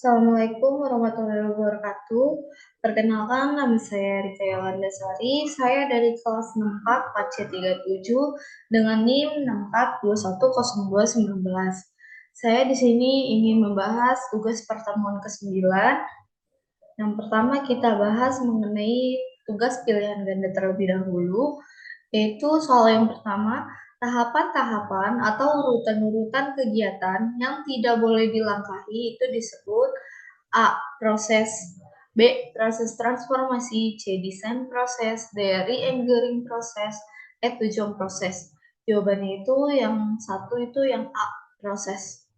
Assalamualaikum warahmatullahi wabarakatuh. Perkenalkan, nama saya Rika Yolandasari. Saya dari kelas 64 PC37 dengan NIM 64210219. Saya di sini ingin membahas tugas pertemuan ke-9. Yang pertama kita bahas mengenai tugas pilihan ganda terlebih dahulu, yaitu soal yang pertama, tahapan-tahapan atau urutan-urutan kegiatan yang tidak boleh dilangkahi itu disebut A. Proses. B. Proses transformasi. C. Desain proses. D. Re-engineering proses. E. Tujuan proses. Jawabannya itu yang satu itu yang A. Proses.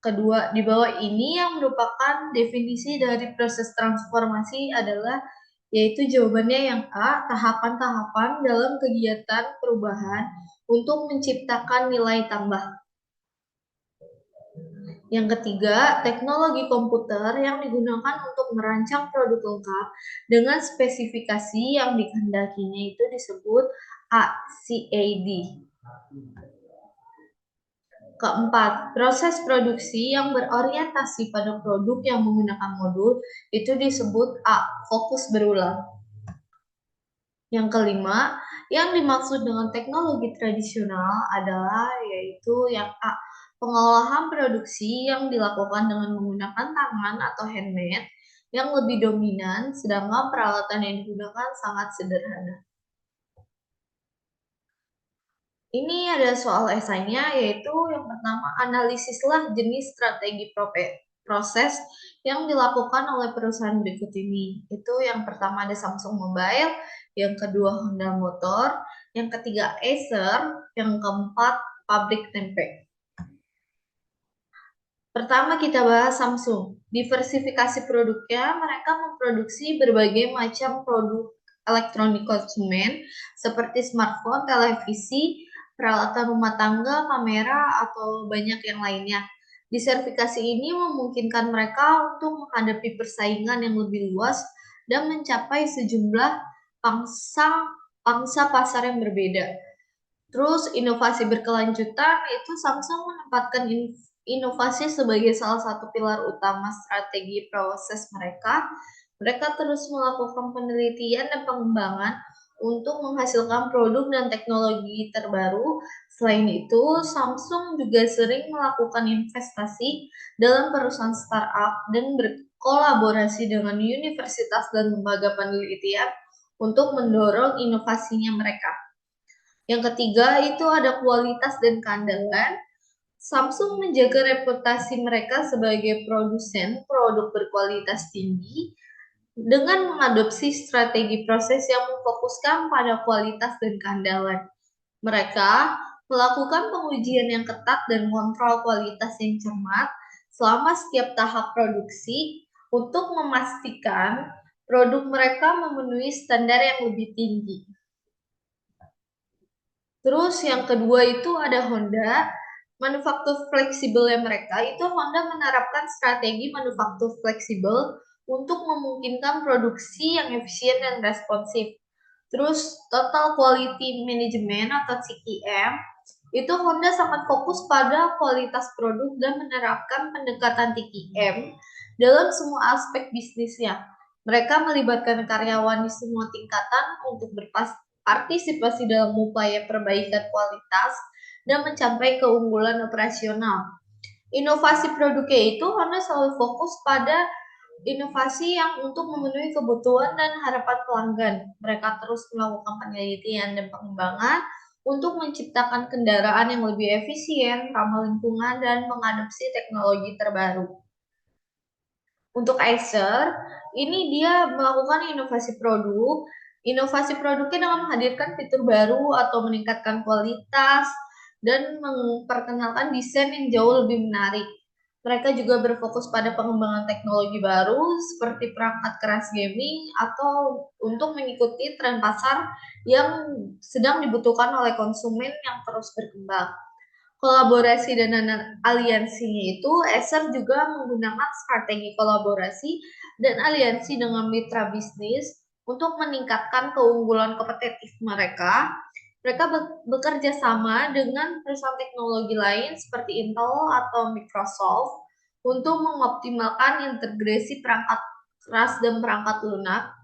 Kedua, di bawah ini yang merupakan definisi dari proses transformasi adalah yaitu jawabannya yang A, tahapan-tahapan dalam kegiatan perubahan untuk menciptakan nilai tambah. Yang ketiga, teknologi komputer yang digunakan untuk merancang produk lengkap dengan spesifikasi yang dikehendakinya itu disebut A, CAD. Keempat, proses produksi yang berorientasi pada produk yang menggunakan modul itu disebut A, fokus berulang. Yang kelima, yang dimaksud dengan teknologi tradisional adalah yaitu yang A, pengolahan produksi yang dilakukan dengan menggunakan tangan atau handmade yang lebih dominan, sedangkan peralatan yang digunakan sangat sederhana. Ini ada soal esainya, yaitu yang pertama, analisislah jenis strategi proses yang dilakukan oleh perusahaan berikut ini. Itu yang pertama ada Samsung Mobile, yang kedua Honda Motor, yang ketiga Acer, yang keempat pabrik tempe. Pertama kita bahas Samsung. Diversifikasi produknya, mereka memproduksi berbagai macam produk elektronik konsumen seperti smartphone, televisi, peralatan rumah tangga, kamera, atau banyak yang lainnya. Diversifikasi ini memungkinkan mereka untuk menghadapi persaingan yang lebih luas dan mencapai sejumlah pangsa pasar yang berbeda. Terus inovasi berkelanjutan itu Samsung menempatkan inovasi sebagai salah satu pilar utama strategi proses mereka. Mereka terus melakukan penelitian dan pengembangan untuk menghasilkan produk dan teknologi terbaru. Selain itu, Samsung juga sering melakukan investasi dalam perusahaan startup dan berkolaborasi dengan universitas dan lembaga penelitian untuk mendorong inovasinya mereka. Yang ketiga itu ada kualitas dan keandalan. Samsung menjaga reputasi mereka sebagai produsen produk berkualitas tinggi dengan mengadopsi strategi proses yang memfokuskan pada kualitas dan keandalan. Mereka melakukan pengujian yang ketat dan kontrol kualitas yang cermat selama setiap tahap produksi untuk memastikan produk mereka memenuhi standar yang lebih tinggi. Terus yang kedua itu ada Honda, manufaktur fleksibel yang mereka itu Honda menerapkan strategi manufaktur fleksibel untuk memungkinkan produksi yang efisien dan responsif. Terus total quality management atau CQM itu Honda sangat fokus pada kualitas produk dan menerapkan pendekatan TQM dalam semua aspek bisnisnya. Mereka melibatkan karyawan di semua tingkatan untuk berpartisipasi dalam upaya perbaikan kualitas dan mencapai keunggulan operasional. Inovasi produknya itu Honda selalu fokus pada inovasi yang untuk memenuhi kebutuhan dan harapan pelanggan. Mereka terus melakukan penelitian dan pengembangan untuk menciptakan kendaraan yang lebih efisien, ramah lingkungan, dan mengadopsi teknologi terbaru. Untuk Acer, ini dia melakukan inovasi produk. Inovasi produknya dengan menghadirkan fitur baru atau meningkatkan kualitas dan memperkenalkan desain yang jauh lebih menarik. Mereka juga berfokus pada pengembangan teknologi baru seperti perangkat keras gaming atau untuk mengikuti tren pasar yang sedang dibutuhkan oleh konsumen yang terus berkembang. Kolaborasi dan aliansinya itu Acer juga menggunakan strategi kolaborasi dan aliansi dengan mitra bisnis untuk meningkatkan keunggulan kompetitif mereka. Mereka bekerja sama dengan perusahaan teknologi lain seperti Intel atau Microsoft untuk mengoptimalkan integrasi perangkat keras dan perangkat lunak,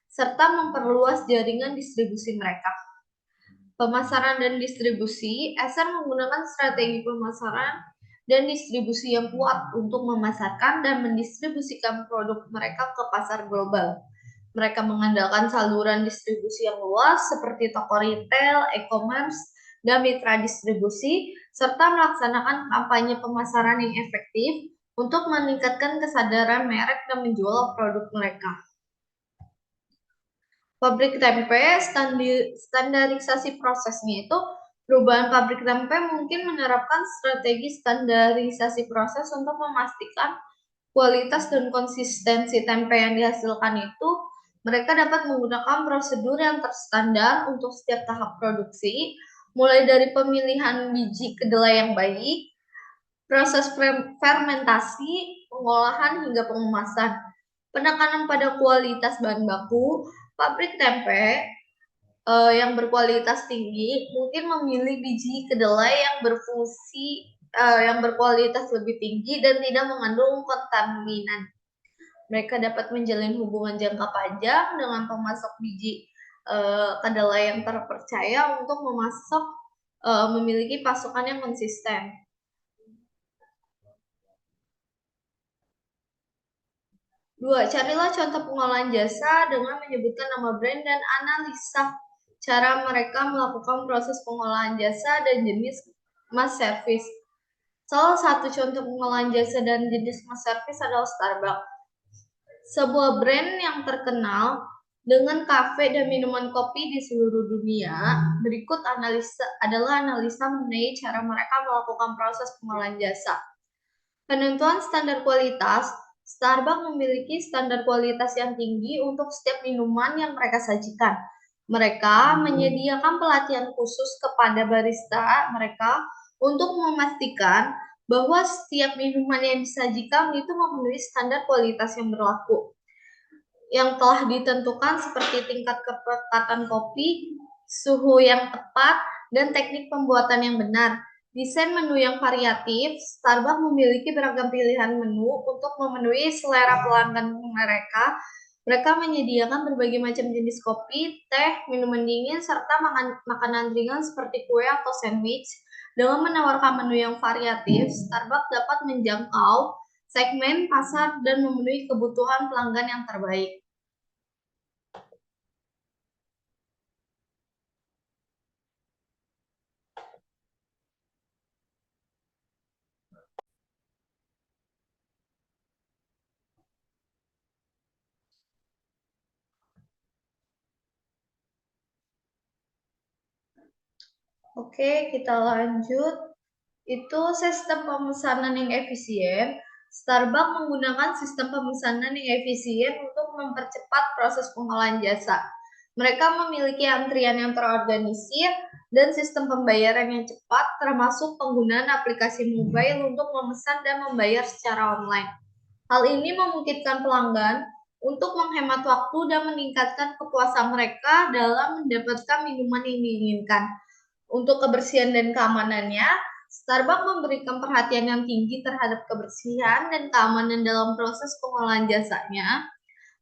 serta memperluas jaringan distribusi mereka. Pemasaran dan distribusi, Acer menggunakan strategi pemasaran dan distribusi yang kuat untuk memasarkan dan mendistribusikan produk mereka ke pasar global. Mereka mengandalkan saluran distribusi yang luas seperti toko retail, e-commerce, dan mitra distribusi, serta melaksanakan kampanye pemasaran yang efektif untuk meningkatkan kesadaran merek dan menjual produk mereka. Pabrik tempe, standarisasi prosesnya itu, perubahan pabrik tempe mungkin menerapkan strategi standarisasi proses untuk memastikan kualitas dan konsistensi tempe yang dihasilkan itu. Mereka dapat menggunakan prosedur yang terstandar untuk setiap tahap produksi, mulai dari pemilihan biji kedelai yang baik, proses fermentasi, pengolahan, hingga pengemasan. Penekanan pada kualitas bahan baku, pabrik tempe yang berkualitas tinggi mungkin memilih biji kedelai yang berfungsi yang berkualitas lebih tinggi dan tidak mengandung kontaminan. Mereka dapat menjalin hubungan jangka panjang dengan pemasok biji kedelai yang terpercaya untuk memiliki pasokan yang konsisten. 2. Carilah contoh pengolahan jasa dengan menyebutkan nama brand dan analisa cara mereka melakukan proses pengolahan jasa dan jenis mass service. Salah satu contoh pengolahan jasa dan jenis mass service adalah Starbucks, sebuah brand yang terkenal dengan kafe dan minuman kopi di seluruh dunia. Berikut adalah analisa mengenai cara mereka melakukan proses pengolahan jasa. Penentuan standar kualitas, Starbucks memiliki standar kualitas yang tinggi untuk setiap minuman yang mereka sajikan. Mereka menyediakan pelatihan khusus kepada barista mereka untuk memastikan bahwa setiap minuman yang disajikan itu memenuhi standar kualitas yang berlaku, yang telah ditentukan seperti tingkat kepekatan kopi, suhu yang tepat, dan teknik pembuatan yang benar. Desain menu yang variatif, Starbucks memiliki beragam pilihan menu untuk memenuhi selera pelanggan mereka. Mereka menyediakan berbagai macam jenis kopi, teh, minuman dingin, serta makanan ringan seperti kue atau sandwich. Dengan menawarkan menu yang variatif, Starbucks dapat menjangkau segmen pasar dan memenuhi kebutuhan pelanggan yang terbaik. Oke, kita lanjut. Itu sistem pemesanan yang efisien. Starbucks menggunakan sistem pemesanan yang efisien untuk mempercepat proses pengolahan jasa. Mereka memiliki antrian yang terorganisir dan sistem pembayaran yang cepat, termasuk penggunaan aplikasi mobile untuk memesan dan membayar secara online. Hal ini memungkinkan pelanggan untuk menghemat waktu dan meningkatkan kepuasan mereka dalam mendapatkan minuman yang diinginkan. Untuk kebersihan dan keamanannya, Starbucks memberikan perhatian yang tinggi terhadap kebersihan dan keamanan dalam proses pengolahan jasanya.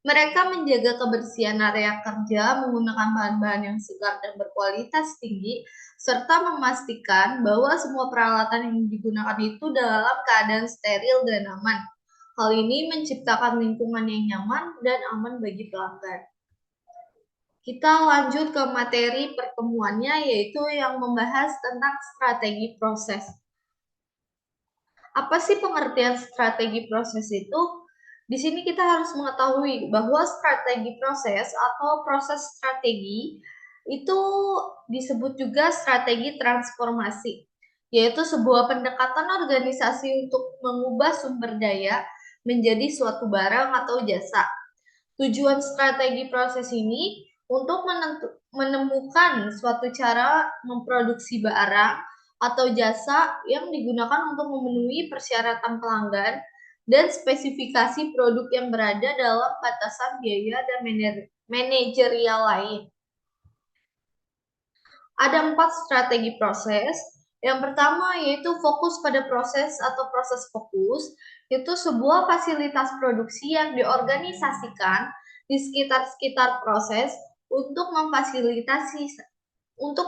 Mereka menjaga kebersihan area kerja menggunakan bahan-bahan yang segar dan berkualitas tinggi, serta memastikan bahwa semua peralatan yang digunakan itu dalam keadaan steril dan aman. Hal ini menciptakan lingkungan yang nyaman dan aman bagi pelanggan. Kita lanjut ke materi pertemuannya, yaitu yang membahas tentang strategi proses. Apa sih pengertian strategi proses itu? Di sini kita harus mengetahui bahwa strategi proses atau proses strategi itu disebut juga strategi transformasi, yaitu sebuah pendekatan organisasi untuk mengubah sumber daya menjadi suatu barang atau jasa. Tujuan strategi proses ini untuk menemukan suatu cara memproduksi barang atau jasa yang digunakan untuk memenuhi persyaratan pelanggan dan spesifikasi produk yang berada dalam batasan biaya dan manajerial lain. Ada 4 strategi proses. Yang pertama yaitu fokus pada proses atau proses fokus, itu sebuah fasilitas produksi yang diorganisasikan di sekitar-sekitar proses untuk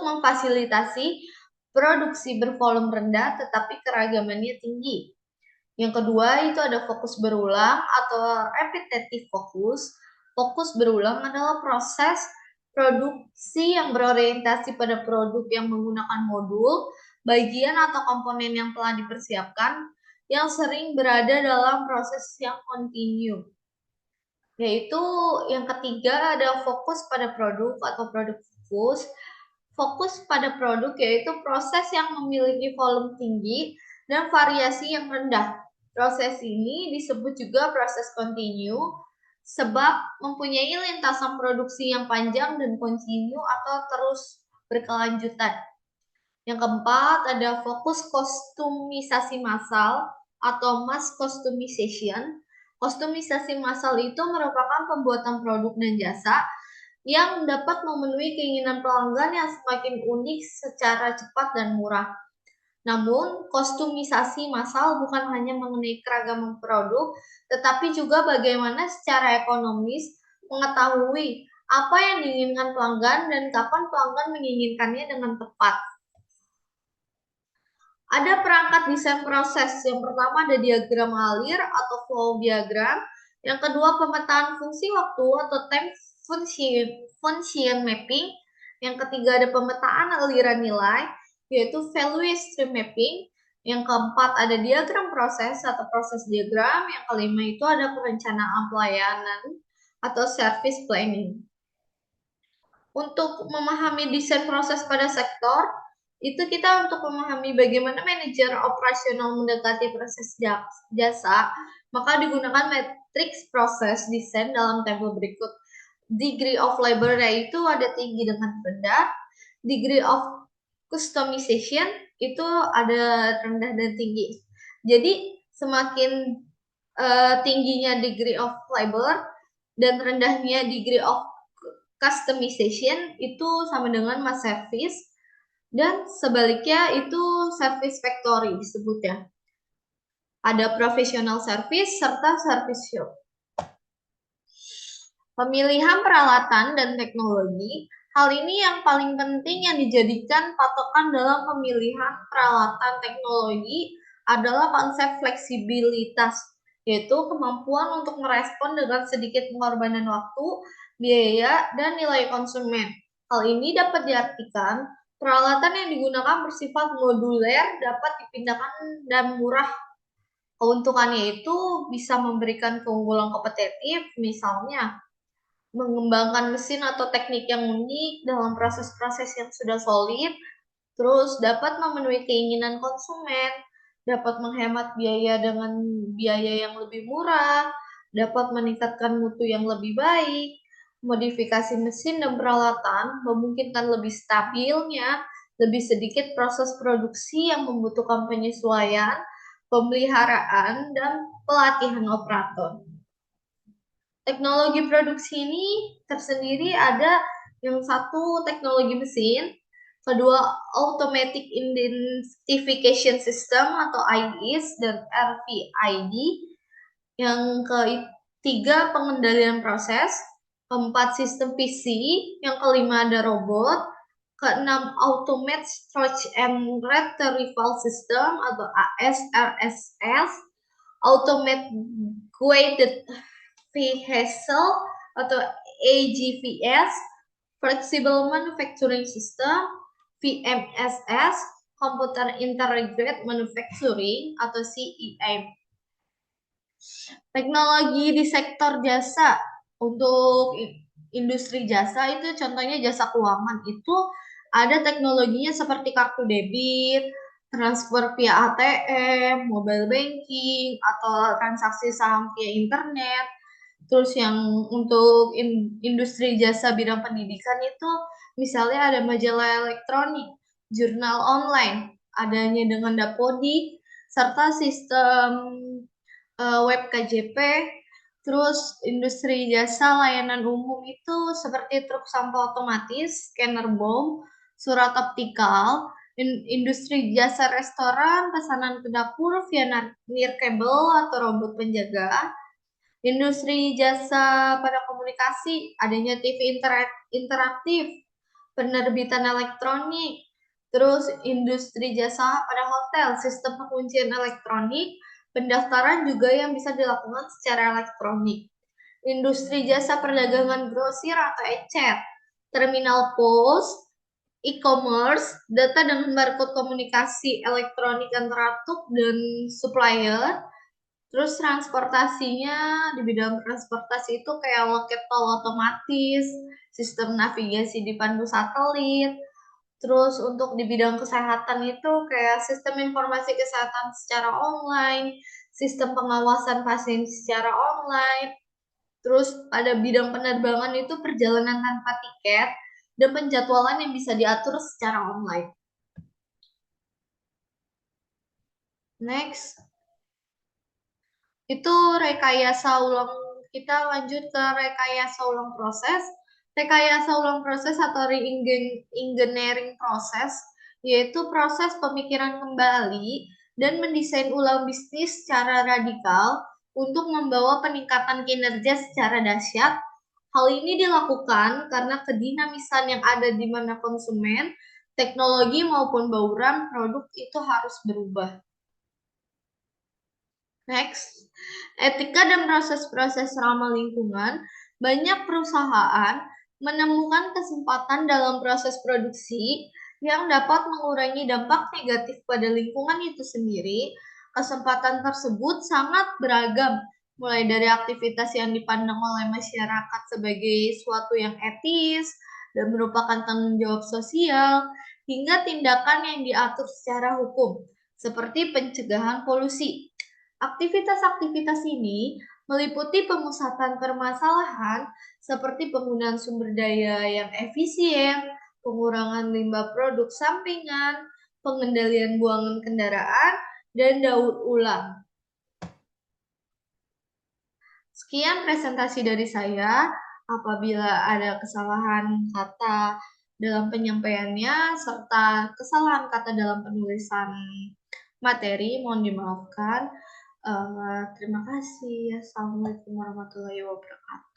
memfasilitasi produksi bervolume rendah tetapi keragamannya tinggi. Yang kedua itu ada fokus berulang atau repetitive focus. Fokus berulang adalah proses produksi yang berorientasi pada produk yang menggunakan modul, bagian atau komponen yang telah dipersiapkan yang sering berada dalam proses yang kontinu. Yaitu yang ketiga ada fokus pada produk atau produk fokus. Fokus pada produk yaitu proses yang memiliki volume tinggi dan variasi yang rendah. Proses ini disebut juga proses kontinu sebab mempunyai lintasan produksi yang panjang dan kontinu atau terus berkelanjutan. Yang keempat ada fokus kostumisasi massal atau mass customization. Kostumisasi massal itu merupakan pembuatan produk dan jasa yang dapat memenuhi keinginan pelanggan yang semakin unik secara cepat dan murah. Namun, kostumisasi massal bukan hanya mengenai keragaman produk, tetapi juga bagaimana secara ekonomis mengetahui apa yang diinginkan pelanggan dan kapan pelanggan menginginkannya dengan tepat. Ada perangkat desain proses. Yang pertama ada diagram alir atau flow diagram. Yang kedua pemetaan fungsi waktu atau time function mapping. Yang ketiga ada pemetaan aliran nilai, yaitu value stream mapping. Yang keempat ada diagram proses atau proses diagram. Yang kelima itu ada perencanaan pelayanan atau service planning. Untuk memahami desain proses pada sektor, itu kita untuk memahami bagaimana manajer operasional mendekati proses jasa, maka digunakan matriks proses desain dalam tabel berikut. Degree of labor itu ada tinggi dengan rendah, degree of customization itu ada rendah dan tinggi. Jadi semakin tingginya degree of labor dan rendahnya degree of customization itu sama dengan mass service dan sebaliknya itu service factory disebutnya. Ada professional service serta service shop. Pemilihan peralatan dan teknologi, hal ini yang paling penting yang dijadikan patokan dalam pemilihan peralatan teknologi adalah konsep fleksibilitas, yaitu kemampuan untuk merespon dengan sedikit pengorbanan waktu, biaya, dan nilai konsumen. Hal ini dapat diartikan peralatan yang digunakan bersifat moduler, dapat dipindahkan dan murah. Keuntungannya itu bisa memberikan keunggulan kompetitif, misalnya mengembangkan mesin atau teknik yang unik dalam proses-proses yang sudah solid, terus dapat memenuhi keinginan konsumen, dapat menghemat biaya dengan biaya yang lebih murah, dapat meningkatkan mutu yang lebih baik, modifikasi mesin dan peralatan memungkinkan lebih stabilnya, lebih sedikit proses produksi yang membutuhkan penyesuaian, pemeliharaan, dan pelatihan operator. Teknologi produksi ini tersendiri ada yang satu teknologi mesin, kedua automatic identification system atau IDS dan RFID, yang ketiga pengendalian proses, keempat sistem PC, yang kelima ada robot, keenam automate storage and retrieval system atau ASRSS, automate guided vehicle atau AGVS, Flexible Manufacturing System, VMSS, Computer Integrated Manufacturing atau CEM. Teknologi di sektor jasa, untuk industri jasa itu contohnya jasa keuangan itu ada teknologinya seperti kartu debit, transfer via ATM, mobile banking, atau transaksi saham via internet. Terus yang untuk industri jasa bidang pendidikan itu misalnya ada majalah elektronik, jurnal online, adanya dengan Dapodik, serta sistem web KJP, terus industri jasa layanan umum itu seperti truk sampah otomatis, scanner bom, surat optikal, Industri jasa restoran, pesanan ke dapur via nirkabel atau robot penjaga. Industri jasa pada komunikasi, adanya TV interaktif, penerbitan elektronik, terus industri jasa pada hotel, sistem penguncian elektronik, pendaftaran juga yang bisa dilakukan secara elektronik. Industri jasa perdagangan grosir atau ECET, terminal pos, e-commerce, data dengan barcode komunikasi elektronik antara TUK dan supplier. Terus transportasinya di bidang transportasi itu kayak loket tol otomatis, sistem navigasi dipandu satelit. Terus untuk di bidang kesehatan itu kayak sistem informasi kesehatan secara online, sistem pengawasan pasien secara online. Terus pada bidang penerbangan itu perjalanan tanpa tiket dan penjadwalan yang bisa diatur secara online. Next, itu rekayasa ulang. Kita lanjut ke rekayasa ulang proses. Rekayasa ulang proses atau re-engineering proses, yaitu proses pemikiran kembali dan mendesain ulang bisnis secara radikal untuk membawa peningkatan kinerja secara dahsyat. Hal ini dilakukan karena kedinamisan yang ada di mana konsumen, teknologi maupun bauran produk itu harus berubah. Next, etika dan proses-proses ramah lingkungan. Banyak perusahaan menemukan kesempatan dalam proses produksi yang dapat mengurangi dampak negatif pada lingkungan itu sendiri. Kesempatan tersebut sangat beragam, mulai dari aktivitas yang dipandang oleh masyarakat sebagai suatu yang etis dan merupakan tanggung jawab sosial, hingga tindakan yang diatur secara hukum, seperti pencegahan polusi. Aktivitas-aktivitas ini meliputi pemusatan permasalahan seperti penggunaan sumber daya yang efisien, pengurangan limbah produk sampingan, pengendalian buangan kendaraan, dan daur ulang. Sekian presentasi dari saya. Apabila ada kesalahan kata dalam penyampaiannya serta kesalahan kata dalam penulisan materi, mohon dimaafkan. Terima kasih. Assalamualaikum warahmatullahi wabarakatuh.